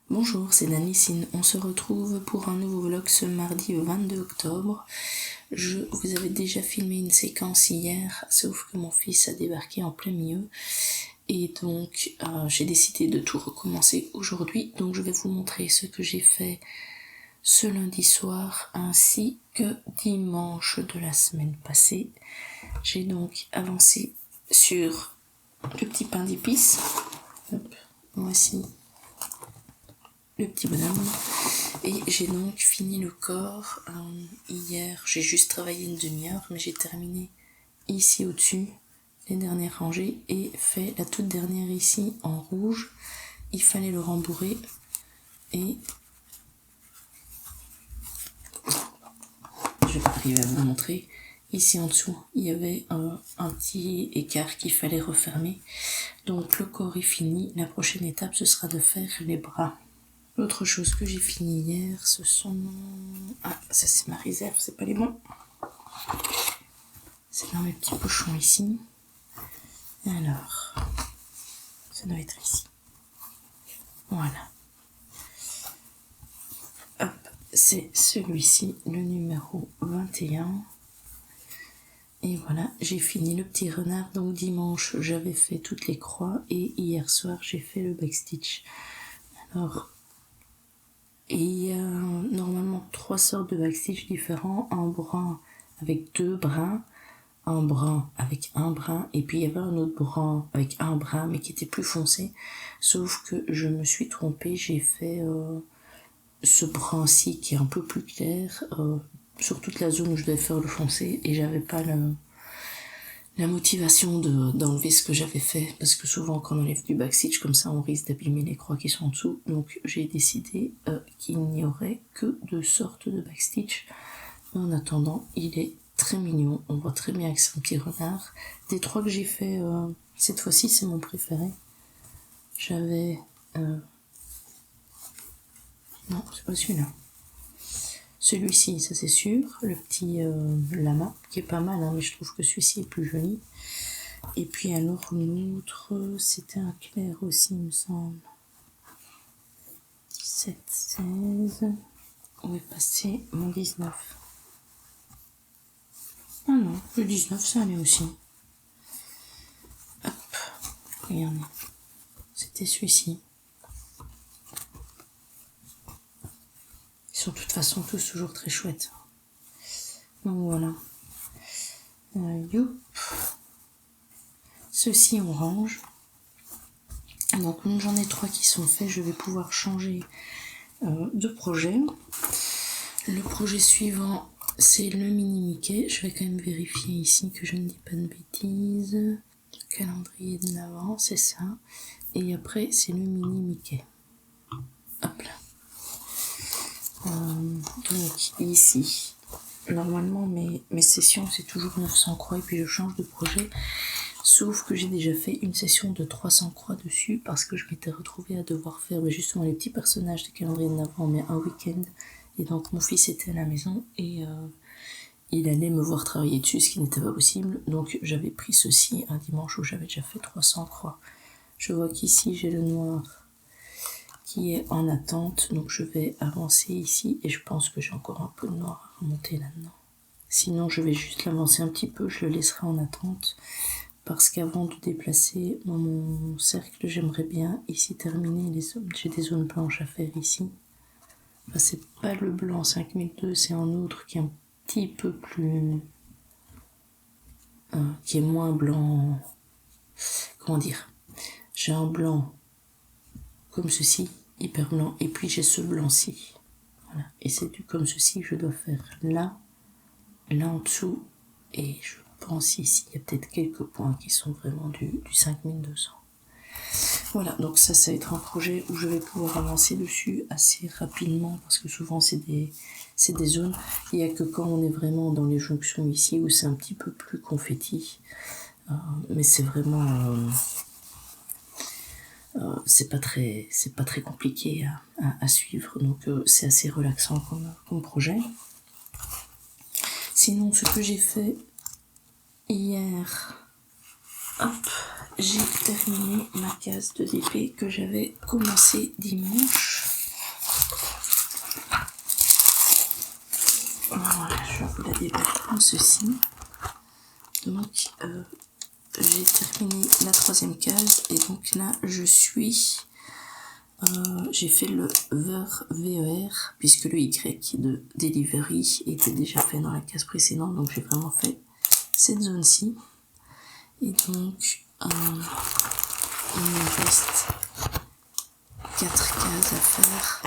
Bonjour, c'est Danissine. On se retrouve pour un nouveau vlog ce mardi 22 octobre. Je vous avais déjà filmé une séquence hier, sauf que mon fils a débarqué en plein milieu. Et donc, j'ai décidé de tout recommencer aujourd'hui. Donc, je vais vous montrer ce que j'ai fait ce lundi soir, ainsi que dimanche de la semaine passée. J'ai donc avancé sur le petit pain d'épices. Voici le petit bonhomme. Et j'ai donc fini le corps hier. J'ai juste travaillé une demi-heure, mais j'ai terminé ici au-dessus les dernières rangées et fait la toute dernière ici en rouge. Il fallait le rembourrer et je vais arriver à vous montrer. Ici en dessous, il y avait un petit écart qu'il fallait refermer. Donc le corps est fini. La prochaine étape, ce sera de faire les bras. L'autre chose que j'ai fini hier, ce sont... Ah, ça c'est ma réserve, c'est pas les bons. C'est dans mes petits pochons ici. Alors, ça doit être ici. Voilà. Hop, c'est celui-ci, le numéro 21. Et voilà, j'ai fini le petit renard. Donc dimanche, j'avais fait toutes les croix et hier soir, j'ai fait le backstitch. Alors, et il y a normalement 3 sortes de backstitch différents. Un brun avec 2 brins, un brun avec un brin, et puis il y avait un autre brun avec un brin, mais qui était plus foncé. Sauf que je me suis trompée, j'ai fait ce brun-ci qui est un peu plus clair sur toute la zone où je devais faire le foncé, et j'avais pas la motivation d'enlever ce que j'avais fait, parce que souvent quand on enlève du backstitch comme ça on risque d'abîmer les croix qui sont en dessous. Donc j'ai décidé qu'il n'y aurait que 2 sortes de backstitch. Mais en attendant, il est très mignon, on voit très bien que c'est un petit renard. Des 3 que j'ai fait cette fois-ci, c'est mon préféré. J'avais non, c'est pas celui-là. Celui-ci, ça c'est sûr, le petit lama, qui est pas mal, hein, mais je trouve que celui-ci est plus joli. Et puis alors l'autre, c'était un clair aussi, il me semble. 17, 16, où est passé mon 19? Ah non, le 19, ça allait aussi. Hop, regardez, c'était celui-ci. Ils sont de toute façon tous toujours très chouettes. Donc voilà. Youp. Ceux-ci on range. Donc j'en ai 3 qui sont faits. Je vais pouvoir changer de projet. Le projet suivant, c'est le mini Mickey. Je vais quand même vérifier ici que je ne dis pas de bêtises. Le calendrier de l'avant, c'est ça. Et après, c'est le mini Mickey. Hop là. Donc ici, normalement mes sessions c'est toujours 900 croix et puis je change de projet, sauf que j'ai déjà fait une session de 300 croix dessus parce que je m'étais retrouvée à devoir faire justement les petits personnages de calendrier de l'avant mais un week-end, et donc mon fils était à la maison et il allait me voir travailler dessus, ce qui n'était pas possible. Donc j'avais pris ceci un dimanche où j'avais déjà fait 300 croix. Je vois qu'ici j'ai le noir qui est en attente, donc je vais avancer ici et je pense que j'ai encore un peu de noir à remonter là-dedans. Sinon je vais juste l'avancer un petit peu, je le laisserai en attente parce qu'avant de déplacer mon cercle, j'aimerais bien ici terminer les zones. J'ai des zones blanches à faire ici. Enfin, c'est pas le blanc 5002, c'est un autre qui est un petit peu plus qui est moins blanc, comment dire, j'ai un blanc comme ceci, hyper blanc, et puis j'ai ce blanc-ci. Voilà. Et c'est comme ceci que je dois faire là en dessous, et je pense ici, il y a peut-être quelques points qui sont vraiment du 5200. Voilà, donc ça va être un projet où je vais pouvoir avancer dessus assez rapidement, parce que souvent c'est des zones, il n'y a que quand on est vraiment dans les jonctions ici, où c'est un petit peu plus confetti, mais c'est vraiment... c'est pas très compliqué à suivre, donc c'est assez relaxant comme projet. Sinon, ce que j'ai fait hier, hop, j'ai terminé ma case de DP que j'avais commencé dimanche. ceci. Donc j'ai terminé la 3e case et donc là je suis j'ai fait le VER puisque le Y de delivery était déjà fait dans la case précédente, donc j'ai vraiment fait cette zone-ci. Et donc il me reste 4 cases à faire,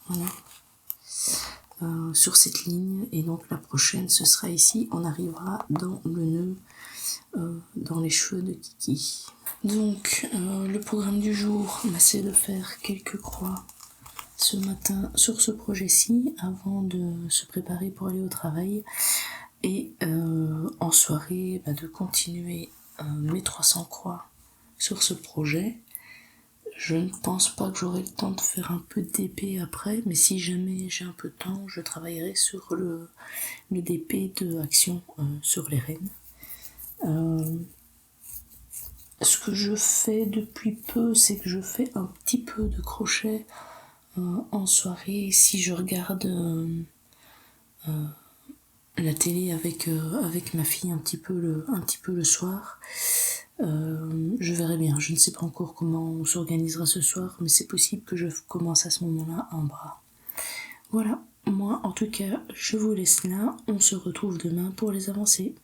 voilà, sur cette ligne, et donc la prochaine ce sera ici, on arrivera dans le nœud, dans les cheveux de Kiki. Donc le programme du jour, c'est de faire quelques croix ce matin sur ce projet-ci avant de se préparer pour aller au travail, et en soirée de continuer mes 300 croix sur ce projet. Je ne pense pas que j'aurai le temps de faire un peu de DP après, mais si jamais j'ai un peu de temps, je travaillerai sur le DP de action sur les rennes. Ce que je fais depuis peu, c'est que je fais un petit peu de crochet en soirée. Si je regarde la télé avec ma fille un petit peu le soir, je verrai bien. Je ne sais pas encore comment on s'organisera ce soir, mais c'est possible que je commence à ce moment-là un bras. Voilà, moi en tout cas, je vous laisse là. On se retrouve demain pour les avancées.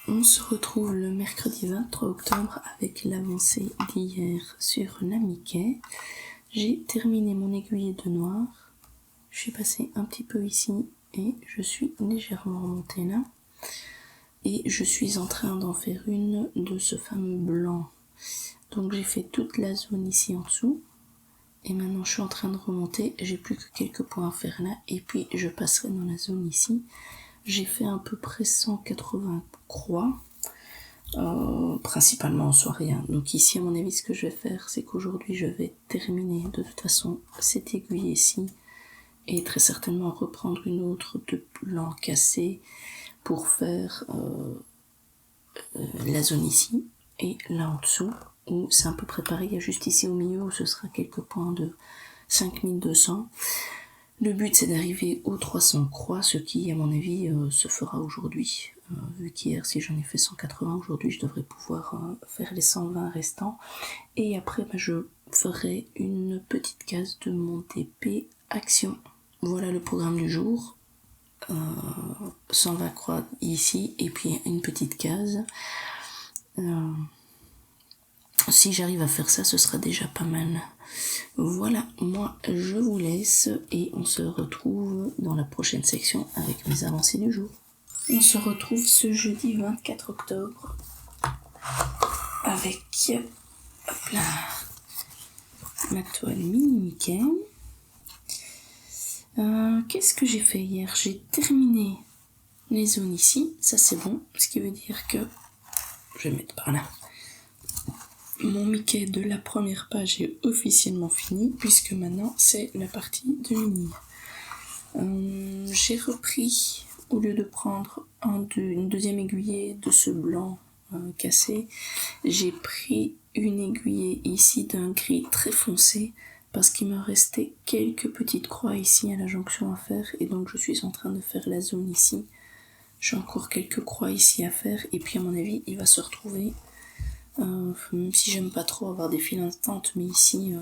On se retrouve le mercredi 23 octobre avec l'avancée d'hier sur la Mickey. J'ai terminé mon aiguillé de noir. Je suis passée un petit peu ici et je suis légèrement remontée là. Et je suis en train d'en faire une de ce fameux blanc. Donc j'ai fait toute la zone ici en dessous. Et maintenant je suis en train de remonter. J'ai plus que quelques points à faire là. Et puis je passerai dans la zone ici. J'ai fait à peu près 180 croix. Principalement en soirée. Donc ici à mon avis ce que je vais faire, c'est qu'aujourd'hui je vais terminer de toute façon cette aiguille ici. Et très certainement reprendre une autre de blanc cassé pour faire la zone ici et là en dessous où c'est un peu préparé. Il y a juste ici au milieu où ce sera quelques points de 5200. Le but c'est d'arriver aux 300 croix, ce qui à mon avis se fera aujourd'hui. Vu qu'hier si j'en ai fait 180, aujourd'hui je devrais pouvoir faire les 120 restants. Et après je ferai une petite case de mon TP action. Voilà le programme du jour. 120 croix ici et puis une petite case. Si j'arrive à faire ça, ce sera déjà pas mal. Voilà, moi je vous laisse et on se retrouve dans la prochaine section avec mes avancées du jour. On se retrouve ce jeudi 24 octobre avec hop là, ma toile mini Mickey. Qu'est-ce que j'ai fait hier? J'ai terminé les zones ici, ça c'est bon, ce qui veut dire que je vais mettre par là. Mon Mickey de la première page est officiellement fini puisque maintenant c'est la partie de mini. J'ai repris, au lieu de prendre une deuxième aiguillée de ce blanc cassé, j'ai pris une aiguillée ici d'un gris très foncé parce qu'il me restait quelques petites croix ici à la jonction à faire et donc je suis en train de faire la zone ici. J'ai encore quelques croix ici à faire et puis à mon avis il va se retrouver, même si j'aime pas trop avoir des fils instantes, mais ici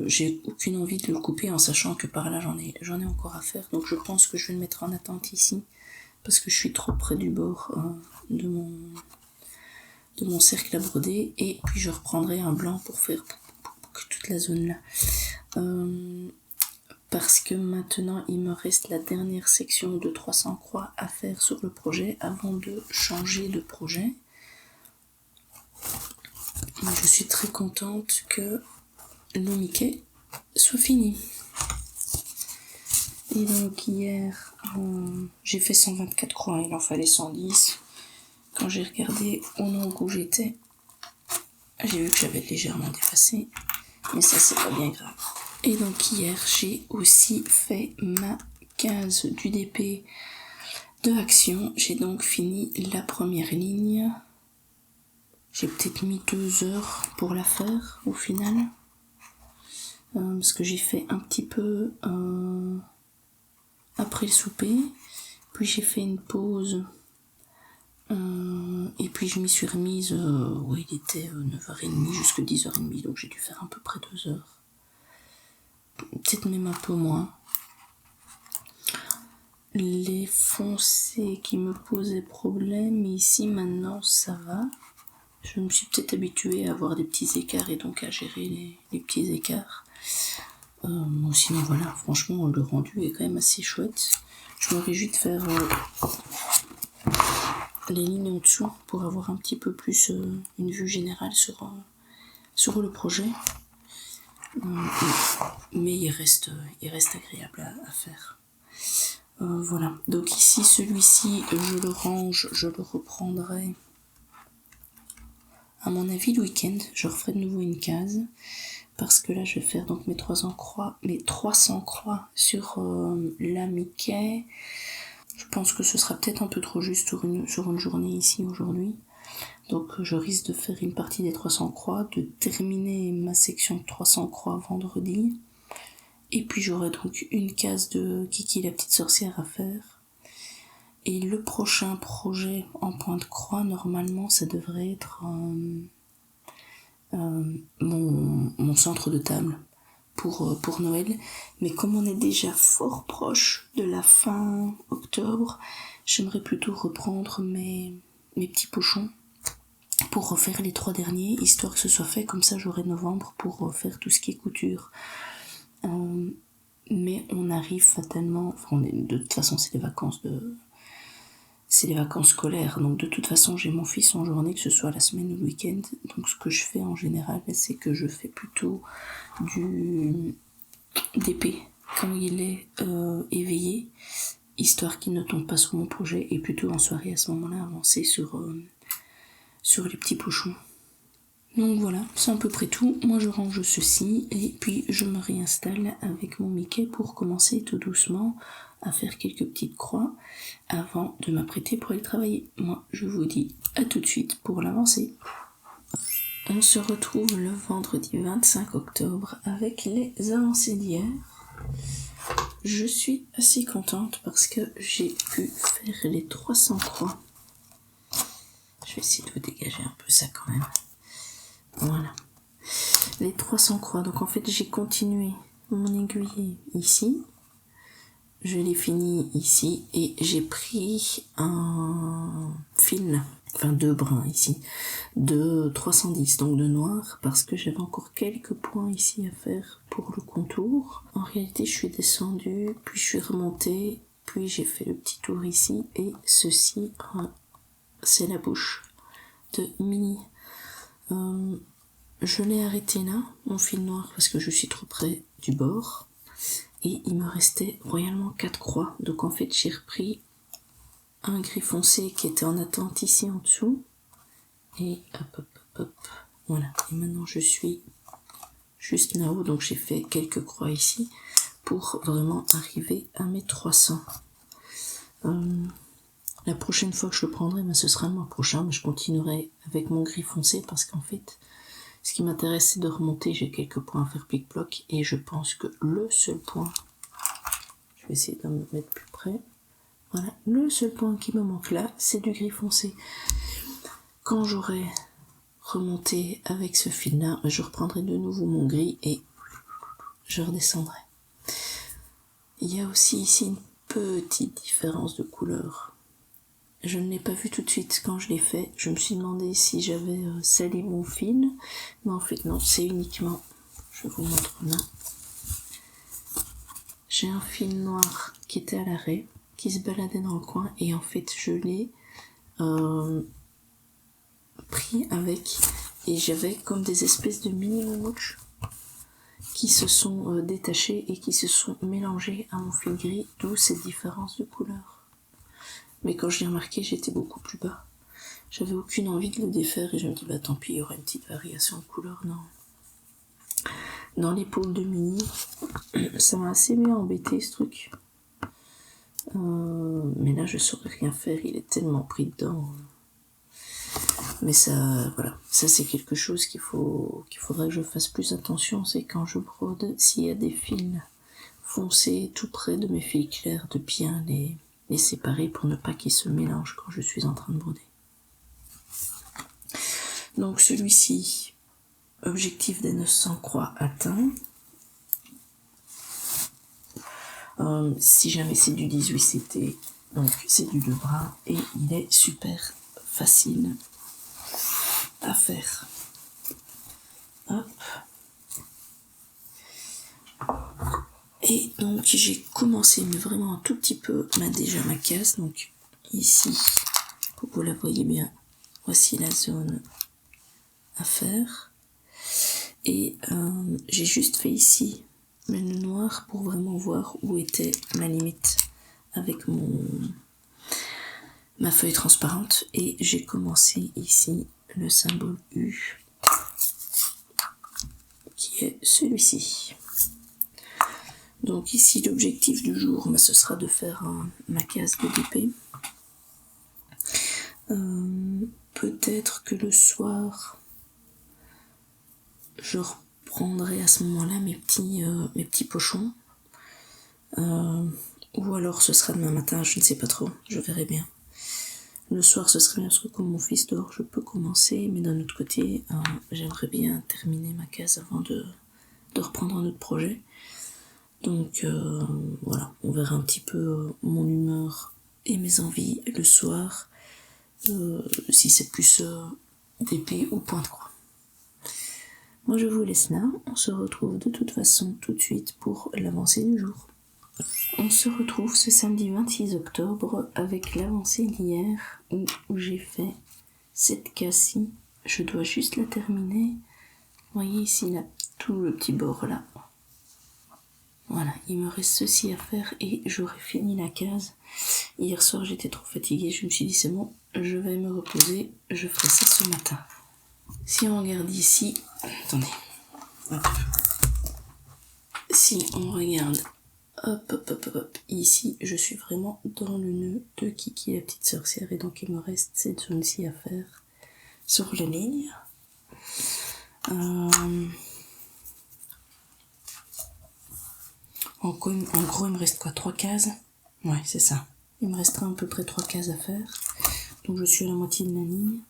j'ai aucune envie de le couper en sachant que par là j'en ai encore à faire, donc je pense que je vais le mettre en attente ici parce que je suis trop près du bord de mon cercle à broder, et puis je reprendrai un blanc pour faire toute la zone là. Parce que maintenant il me reste la dernière section de 300 croix à faire sur le projet avant de changer de projet. Je suis très contente que le Mickey soit fini. Et donc hier j'ai fait 124 croix, il en fallait 110. Quand j'ai regardé au nombre où j'étais, j'ai vu que j'avais légèrement dépassé, mais ça c'est pas bien grave. Et donc hier j'ai aussi fait ma case du DP de action. J'ai donc fini la première ligne. J'ai peut-être mis 2 heures pour la faire au final, parce que j'ai fait un petit peu après le souper, puis j'ai fait une pause, et puis je m'y suis remise, il était 9h30 jusqu'à 10h30, donc j'ai dû faire à peu près 2 heures. Peut-être même un peu moins. Les foncés qui me posaient problème, ici maintenant ça va. Je me suis peut-être habituée à avoir des petits écarts et donc à gérer les petits écarts. Sinon voilà, franchement le rendu est quand même assez chouette. Je me réjouis de faire les lignes en dessous pour avoir un petit peu plus une vue générale sur le projet. Mais il reste agréable à faire. Voilà, donc ici celui-ci je le range, je le reprendrai à mon avis le week-end. Je referai de nouveau une case parce que là je vais faire donc mes 300 croix sur la Mickey. Je pense que ce sera peut-être un peu trop juste sur une journée ici aujourd'hui. Donc je risque de faire une partie des 300 croix, de terminer ma section de 300 croix vendredi. Et puis j'aurai donc une case de Kiki la petite sorcière à faire. Et le prochain projet en point de croix, normalement ça devrait être mon centre de table pour Noël. Mais comme on est déjà fort proche de la fin octobre, j'aimerais plutôt reprendre mes petits pochons pour refaire les 3 derniers, histoire que ce soit fait, comme ça j'aurai novembre pour refaire tout ce qui est couture. Mais on arrive fatalement, de toute façon c'est les vacances scolaires, donc de toute façon j'ai mon fils en journée, que ce soit la semaine ou le week-end. Donc ce que je fais en général, c'est que je fais plutôt d'épée quand il est éveillé, histoire qu'il ne tombe pas sur mon projet, et plutôt en soirée à ce moment-là avancer sur les petits pochons. Donc voilà, c'est à peu près tout. Moi je range ceci et puis je me réinstalle avec mon Mickey pour commencer tout doucement à faire quelques petites croix avant de m'apprêter pour aller travailler. Moi je vous dis à tout de suite pour l'avancée. On se retrouve le vendredi 25 octobre avec les avancées d'hier. Je suis assez contente parce que j'ai pu faire les 300 croix. Je vais essayer de vous dégager un peu ça quand même. Voilà, les 300 croix. Donc en fait j'ai continué mon aiguille ici, je l'ai fini ici et j'ai pris un fil, enfin 2 brins ici, de 310, donc de noir, parce que j'avais encore quelques points ici à faire pour le contour. En réalité je suis descendue, puis je suis remontée, puis j'ai fait le petit tour ici, et ceci c'est la bouche de Minnie. Je l'ai arrêté là, mon fil noir, parce que je suis trop près du bord. Et il me restait royalement 4 croix. Donc en fait, j'ai repris un gris foncé qui était en attente ici en dessous. Et hop. Voilà. Et maintenant, je suis juste là-haut. Donc j'ai fait quelques croix ici pour vraiment arriver à mes 300. La prochaine fois que je le prendrai, ce sera le mois prochain. Mais je continuerai avec mon gris foncé parce qu'en fait, ce qui m'intéresse, c'est de remonter. J'ai quelques points à faire plic-ploc et je pense que le seul point, je vais essayer de me mettre plus près. Voilà, le seul point qui me manque là, c'est du gris foncé. Quand j'aurai remonté avec ce fil-là, je reprendrai de nouveau mon gris et je redescendrai. Il y a aussi ici une petite différence de couleur. Je ne l'ai pas vu tout de suite quand je l'ai fait. Je me suis demandé si j'avais sali mon fil. Mais en fait non, c'est uniquement... Je vous montre là. J'ai un fil noir qui était à l'arrêt, qui se baladait dans le coin. Et en fait je l'ai pris avec. Et j'avais comme des espèces de mini mouches qui se sont détachées et qui se sont mélangées à mon fil gris. D'où cette différence de couleur. Mais quand je l'ai remarqué, j'étais beaucoup plus bas. J'avais aucune envie de le défaire et je me dis, tant pis, il y aura une petite variation de couleur. Non. Dans l'épaule de Minnie, ça m'a assez bien embêté ce truc. Mais là, je saurais rien faire, il est tellement pris dedans. Mais ça, voilà. Ça, c'est quelque chose qu'il faudrait que je fasse plus attention. C'est quand je brode, s'il y a des fils foncé tout près de mes fils clairs, de bien les séparer pour ne pas qu'ils se mélangent quand je suis en train de broder. Donc celui-ci, objectif des 900 croix atteint. Si jamais c'est du 18 CT, donc c'est du 2 bras et il est super facile à faire. Hop. Et donc j'ai commencé, mais vraiment un tout petit peu, déjà ma case. Donc ici, pour que vous la voyez bien, voici la zone à faire. Et j'ai juste fait ici le nœud noir pour vraiment voir où était ma limite avec ma feuille transparente. Et j'ai commencé ici le symbole U, qui est celui-ci. Donc ici l'objectif du jour, ce sera de faire ma case BDP. Peut-être que le soir, je reprendrai à ce moment-là mes petits pochons. Ou alors ce sera demain matin, je ne sais pas trop, je verrai bien. Le soir ce serait bien parce que comme mon fils dort, je peux commencer, mais d'un autre côté, j'aimerais bien terminer ma case avant de reprendre un autre projet. Donc voilà, on verra un petit peu mon humeur et mes envies le soir, si c'est plus d'épée ou point de croix. Moi je vous laisse là, on se retrouve de toute façon tout de suite pour l'avancée du jour. On se retrouve ce samedi 26 octobre avec l'avancée d'hier où j'ai fait cette case-ci. Je dois juste la terminer. Vous voyez ici là, tout le petit bord là. Voilà, il me reste ceci à faire et j'aurai fini la case. Hier soir j'étais trop fatiguée, je me suis dit c'est bon, je vais me reposer, je ferai ça ce matin. Si on regarde ici, attendez, hop. Si on regarde, hop, ici je suis vraiment dans le nœud de Kiki la petite sorcière et donc il me reste cette zone-ci à faire sur la ligne. En gros, il me reste quoi, 3 cases? Ouais, c'est ça. Il me restera à peu près 3 cases à faire. Donc je suis à la moitié de la ligne.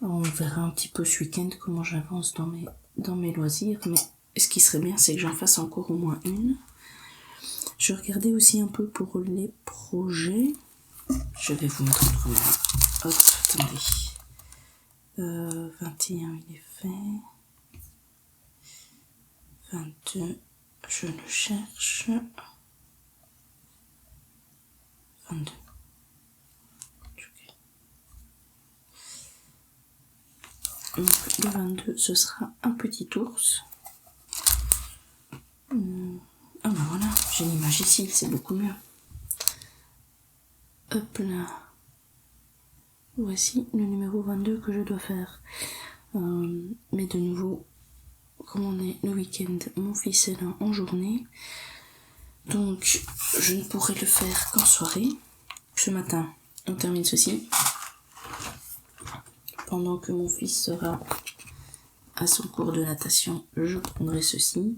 On verra un petit peu ce week-end comment j'avance dans mes loisirs. Mais ce qui serait bien, c'est que j'en fasse encore au moins une. Je regardais aussi un peu pour les projets. Je vais vous mettre entre là. Hop, attendez. 21, il est fait. 22, je le cherche. 22. Donc le 22, ce sera un petit ours. Ah ben voilà, j'ai l'image ici, c'est beaucoup mieux. Hop là. Voici le numéro 22 que je dois faire. Mais de nouveau, comme on est le week-end, mon fils est là en journée. Donc je ne pourrai le faire qu'en soirée. Ce matin, on termine ceci. Pendant que mon fils sera à son cours de natation, je prendrai ceci.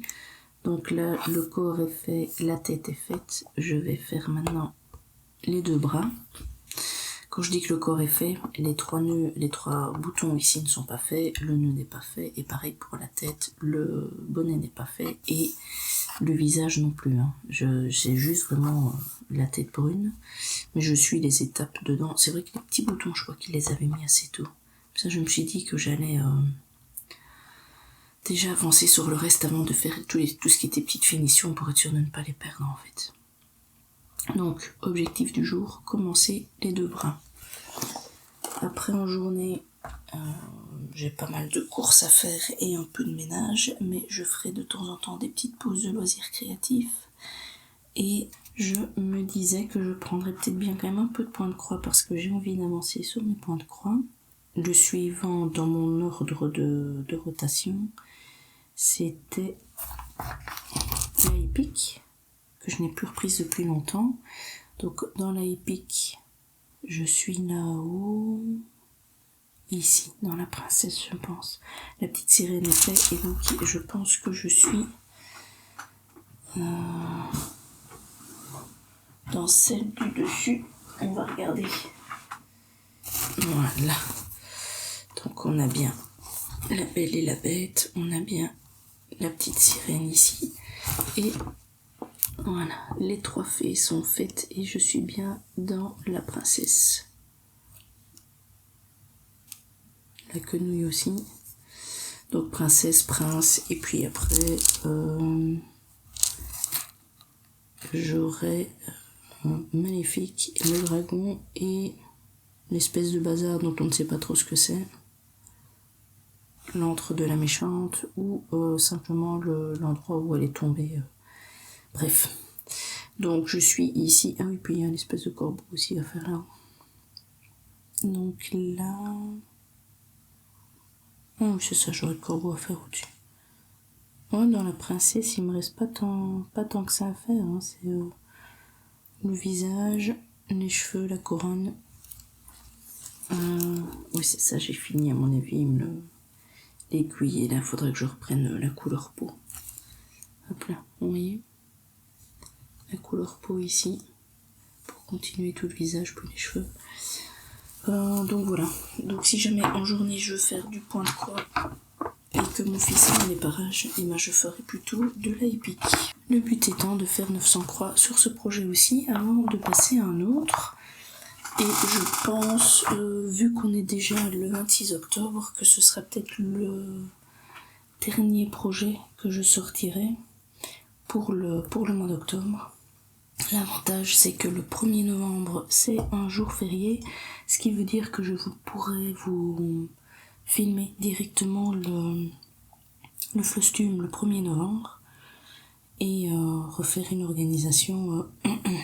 Donc là, le corps est fait, la tête est faite. Je vais faire maintenant les 2 bras. Quand je dis que le corps est fait, les 3 nœuds, les 3 boutons ici ne sont pas faits, le nœud n'est pas fait, et pareil pour la tête, le bonnet n'est pas fait, et le visage non plus. J'ai juste vraiment la tête brune, mais je suis les étapes dedans. C'est vrai que les petits boutons, je crois qu'ils les avaient mis assez tôt. Ça, je me suis dit que j'allais déjà avancer sur le reste avant de faire tout ce qui était petite finition pour être sûr de ne pas les perdre en fait. Donc, objectif du jour, commencer les 2 bras. Après en journée, j'ai pas mal de courses à faire et un peu de ménage, mais je ferai de temps en temps des petites pauses de loisirs créatifs. Et je me disais que je prendrais peut-être bien quand même un peu de points de croix parce que j'ai envie d'avancer sur mes points de croix. Le suivant dans mon ordre de rotation, c'était la épique, que je n'ai plus reprise depuis longtemps. Donc dans la épique, je suis là-haut, ici, dans la princesse, je pense. La petite sirène est faite et donc je pense que je suis dans celle du dessus, on va regarder. Voilà. Donc on a bien la Belle et la Bête, on a bien la petite sirène ici. Et voilà, les 3 fées sont faites et je suis bien dans la princesse. La quenouille aussi. Donc princesse, prince, et puis après j'aurai Maléfique, le dragon et l'espèce de bazar dont on ne sait pas trop ce que c'est. L'antre de la méchante ou simplement l'endroit où elle est tombée. Bref. Donc je suis ici. Ah oui, puis il y a l'espèce de corbeau aussi à faire là. Donc là... Ah oui, c'est ça, j'aurais le corbeau à faire au-dessus. Ouais, dans la princesse, il me reste pas tant que ça à faire. Hein. C'est le visage, les cheveux, la couronne. Oui, c'est ça, j'ai fini à mon avis. Il me l'aiguille. Là, il faudrait que je reprenne la couleur peau. Hop là, vous voyez la couleur peau ici. Pour continuer tout le visage, puis les cheveux. Donc voilà. Donc si jamais en journée je veux faire du point de croix et que mon fils a les parages, et ben je ferai plutôt de la épique. Le but étant de faire 900 croix sur ce projet aussi avant de passer à un autre. Et je pense, vu qu'on est déjà le 26 octobre, que ce sera peut-être le dernier projet que je sortirai pour le mois d'octobre. L'avantage, c'est que le 1er novembre, c'est un jour férié, ce qui veut dire que je pourrai vous filmer directement le Flostume le 1er novembre et refaire une organisation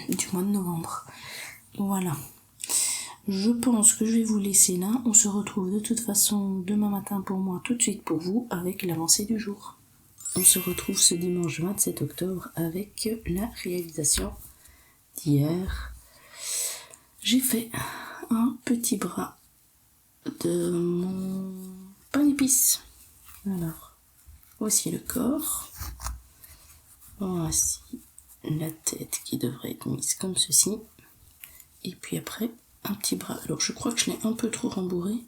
du mois de novembre. Voilà. Je pense que je vais vous laisser là. On se retrouve de toute façon demain matin pour moi, tout de suite pour vous, avec l'avancée du jour. On se retrouve ce dimanche 27 octobre avec la réalisation d'hier. J'ai fait un petit bras de mon pain d'épices. Alors, voici le corps. Voici la tête qui devrait être mise comme ceci. Et puis après, un petit bras. Alors, je crois que je l'ai un peu trop rembourré. Il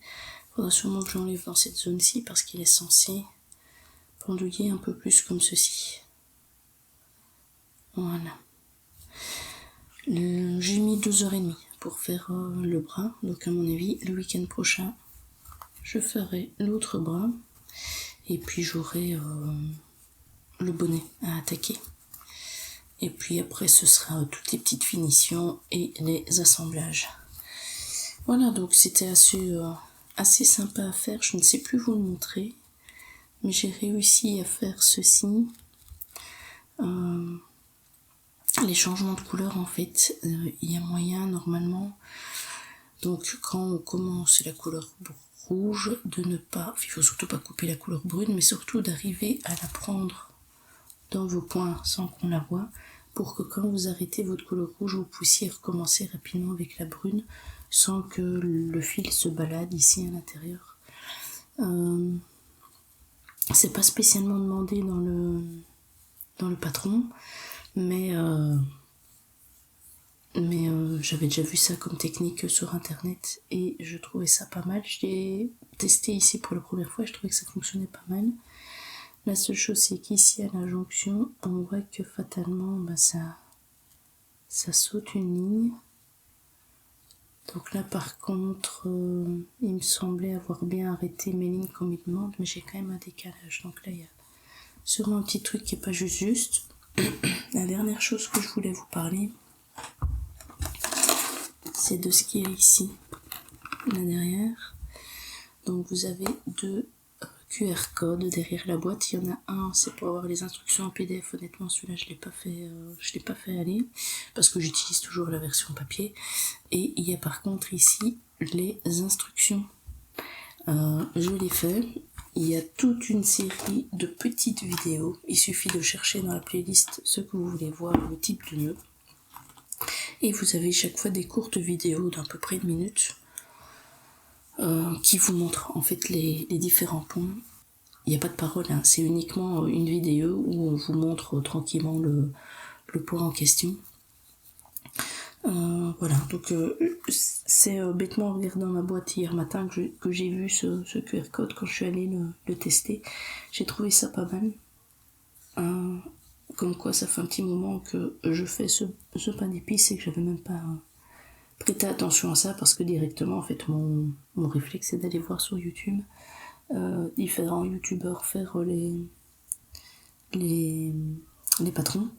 faudra sûrement que j'enlève dans cette zone-ci parce qu'il est censé pendouiller un peu plus comme ceci. Voilà. J'ai mis 2h30 pour faire le bras. Donc, à mon avis, le week-end prochain, je ferai l'autre bras. Et puis, j'aurai le bonnet à attaquer. Et puis après, ce sera toutes les petites finitions et les assemblages. Voilà, donc c'était assez sympa à faire. Je ne sais plus vous le montrer. Mais j'ai réussi à faire ceci. Les changements de couleur, en fait, il y a moyen, normalement. Donc, quand on commence la couleur rouge, de ne pas... Il faut surtout pas couper la couleur brune, mais surtout d'arriver à la prendre dans vos points sans qu'on la voie, pour que quand vous arrêtez votre couleur rouge, vous puissiez recommencer rapidement avec la brune, sans que le fil se balade ici à l'intérieur. C'est pas spécialement demandé dans le patron, mais j'avais déjà vu ça comme technique sur internet et je trouvais ça pas mal. Je l'ai testé ici pour la première fois et je trouvais que ça fonctionnait pas mal. La seule chose, c'est qu'ici à la jonction, on voit que fatalement ça saute une ligne. Donc là par contre, il me semblait avoir bien arrêté mes lignes comme il demande, mais j'ai quand même un décalage. Donc là il y a sûrement un petit truc qui est pas juste. La dernière chose que je voulais vous parler, c'est de ce qu'il y a ici, là derrière. Donc vous avez deux QR codes derrière la boîte. Il y en a un, c'est pour avoir les instructions en PDF. Honnêtement, celui-là, je l'ai pas fait aller parce que j'utilise toujours la version papier. Et il y a par contre ici les instructions. Je l'ai fait. Il y a toute une série de petites vidéos. Il suffit de chercher dans la playlist ce que vous voulez voir, le type de nœud. Et vous avez chaque fois des courtes vidéos d'à peu près 1 minute qui vous montrent en fait les différents points. il n'y a pas de parole, hein, c'est uniquement une vidéo où on vous montre tranquillement le pot en question. Voilà, donc c'est bêtement en regardant ma boîte hier matin que j'ai vu ce QR code quand je suis allée le tester. J'ai trouvé ça pas mal. Comme quoi ça fait un petit moment que je fais ce pain d'épices et que j'avais même pas prêté attention à ça, parce que directement en fait mon réflexe c'est d'aller voir sur YouTube différents youtubeurs faire les patrons.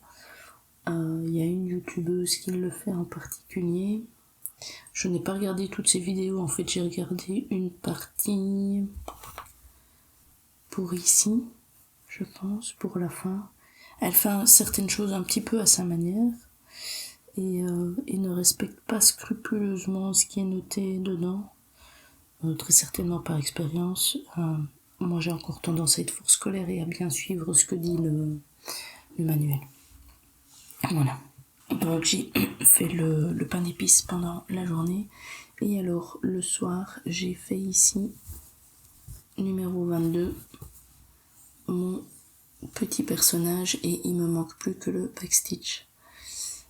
Il y a une youtubeuse qui le fait en particulier. Je n'ai pas regardé toutes ses vidéos, en fait j'ai regardé une partie pour ici, je pense, pour la fin. Elle fait certaines choses un petit peu à sa manière et ne respecte pas scrupuleusement ce qui est noté dedans, très certainement par expérience. Moi j'ai encore tendance à être fort scolaire et à bien suivre ce que dit le manuel. Voilà. Donc j'ai fait le pain d'épices pendant la journée, et alors le soir j'ai fait ici numéro 22 mon petit personnage, et il me manque plus que le backstitch.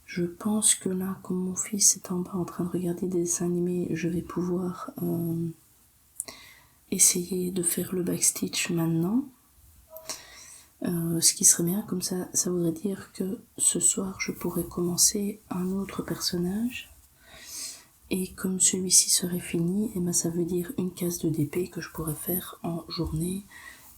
Je pense que là, comme mon fils est en bas en train de regarder des dessins animés, je vais pouvoir essayer de faire le backstitch maintenant. Ce qui serait bien, comme ça voudrait dire que ce soir je pourrais commencer un autre personnage, et comme celui-ci serait fini, et ben ça veut dire une case de DP que je pourrais faire en journée,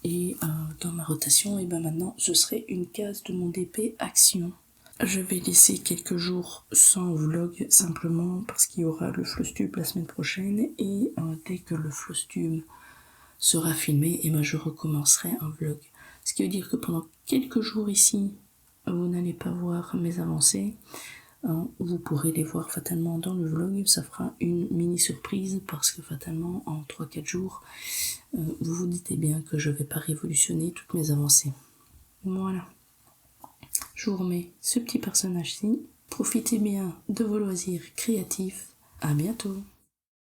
et dans ma rotation, et ben maintenant ce serait une case de mon DP action. Je vais laisser quelques jours sans vlog, simplement parce qu'il y aura le Flostube la semaine prochaine, et dès que le Flostube sera filmé, et ben je recommencerai un vlog. Ce qui veut dire que pendant quelques jours ici, vous n'allez pas voir mes avancées. Vous pourrez les voir fatalement dans le vlog. Ça fera une mini surprise, parce que fatalement en 3-4 jours, vous vous dites bien que je vais pas révolutionner toutes mes avancées. Voilà. Je vous remets ce petit personnage-ci. Profitez bien de vos loisirs créatifs. À bientôt.